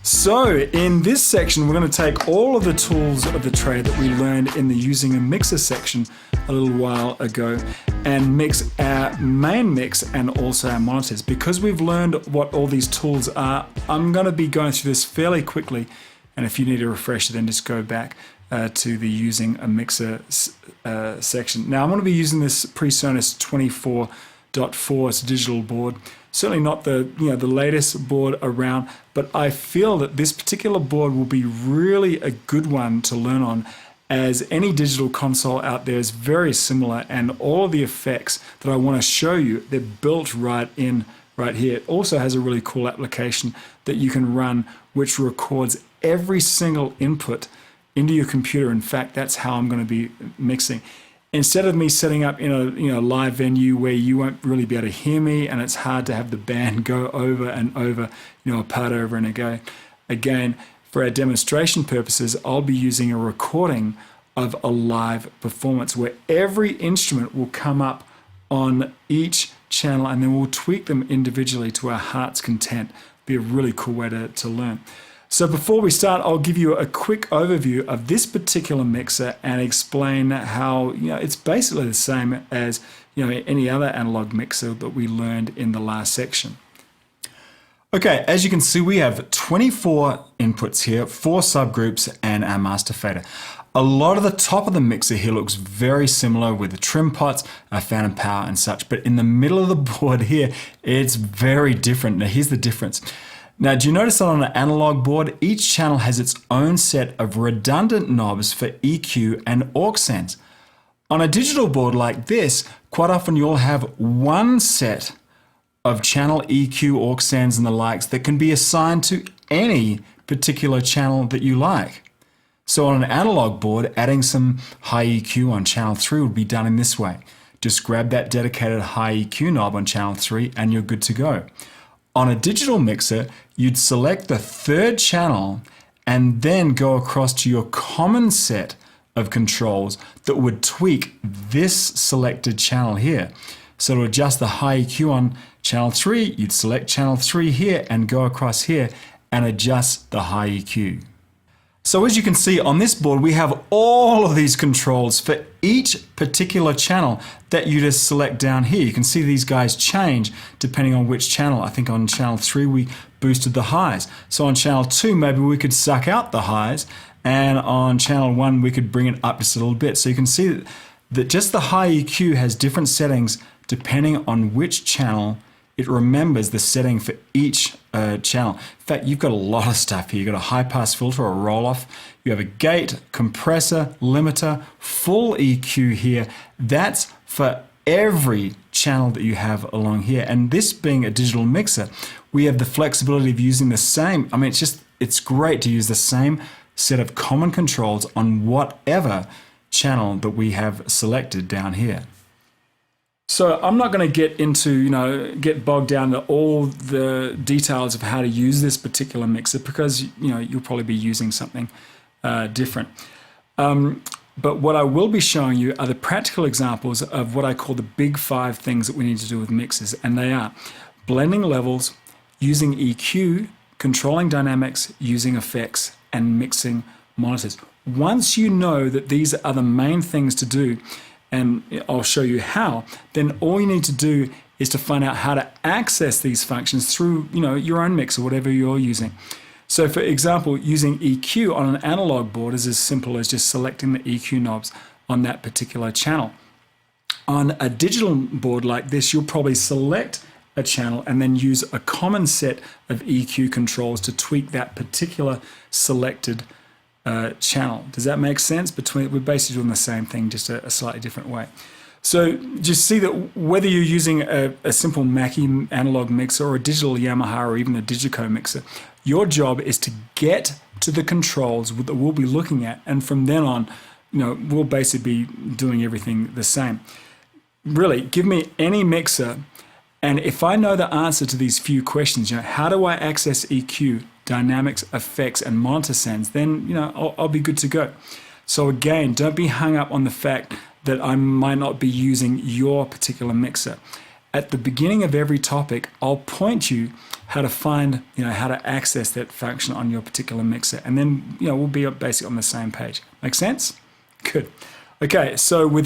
So in this section, we're going to take all of the tools of the tray that we learned in the using a mixer section a little while ago and mix our main mix and also our monitors. Because we've learned what all these tools are, I'm going to be going through this fairly quickly. And if you need a refresher, then just go back to the using a mixer section. Now I'm going to be using this PreSonus 24.4 as a digital board. Certainly not the the latest board around, but I feel that this particular board will be really a good one to learn on, as any digital console out there is very similar, and all of the effects that I want to show you, they're built right here. It also has a really cool application that you can run which records every single input into your computer. In fact, that's how I'm going to be mixing. Instead of me setting up in a live venue where you won't really be able to hear me and it's hard to have the band go over and over, a part over and again, for our demonstration purposes, I'll be using a recording of a live performance where every instrument will come up on each channel and then we'll tweak them individually to our heart's content. Be a really cool way to learn. So before we start, I'll give you a quick overview of this particular mixer and explain how it's basically the same as any other analog mixer that we learned in the last section. Okay, as you can see, we have 24 inputs here, 4 subgroups, and our master fader. A lot of the top of the mixer here looks very similar with the trim pots, phantom power and such, but in the middle of the board here, it's very different. Now here's the difference. Now, do you notice that on an analog board, each channel has its own set of redundant knobs for EQ and aux sends? On a digital board like this, quite often you'll have one set of channel EQ, aux sends and the likes that can be assigned to any particular channel that you like. So on an analog board, adding some high EQ on channel 3 would be done in this way. Just grab that dedicated high EQ knob on channel 3 and you're good to go. On a digital mixer, you'd select the third channel and then go across to your common set of controls that would tweak this selected channel here. So to adjust the high EQ on channel 3, you'd select channel 3 here and go across here and adjust the high EQ. So as you can see on this board, we have all of these controls for each particular channel that you just select down here. You can see these guys change depending on which channel. I think on channel 3 we boosted the highs. So on channel 2 maybe we could suck out the highs, and on channel 1 we could bring it up just a little bit. So you can see that just the high EQ has different settings depending on which channel it remembers the setting for each channel. In fact, you've got a lot of stuff here. You've got a high pass filter, a roll off. You have a gate, compressor, limiter, full EQ here. That's for every channel that you have along here. And this being a digital mixer, we have the flexibility of using the same. I mean, it's great to use the same set of common controls on whatever channel that we have selected down here. So I'm not going to get into, get bogged down to all the details of how to use this particular mixer because, you'll probably be using something different. But what I will be showing you are the practical examples of what I call the big 5 things that we need to do with mixers. And they are blending levels, using EQ, controlling dynamics, using effects, and mixing monitors. Once you know that these are the main things to do, and I'll show you how, then all you need to do is to find out how to access these functions through your own mix or whatever you're using. So for example, using EQ on an analog board is as simple as just selecting the EQ knobs on that particular channel. On a digital board like this, you'll probably select a channel and then use a common set of EQ controls to tweak that particular selected channel. Does that make sense? We're basically doing the same thing, just a slightly different way. So just see that whether you're using a simple Mackie analog mixer or a digital Yamaha or even a Digico mixer, your job is to get to the controls that we'll be looking at, and from then on, we'll basically be doing everything the same. Really, give me any mixer, and if I know the answer to these few questions, how do I access EQ, dynamics, effects, and monitor sends, then I'll be good to go. So again, don't be hung up on the fact that I might not be using your particular mixer. At the beginning of every topic, I'll point you how to find, how to access that function on your particular mixer. And then, we'll be basically on the same page. Make sense? Good. Okay, so with that,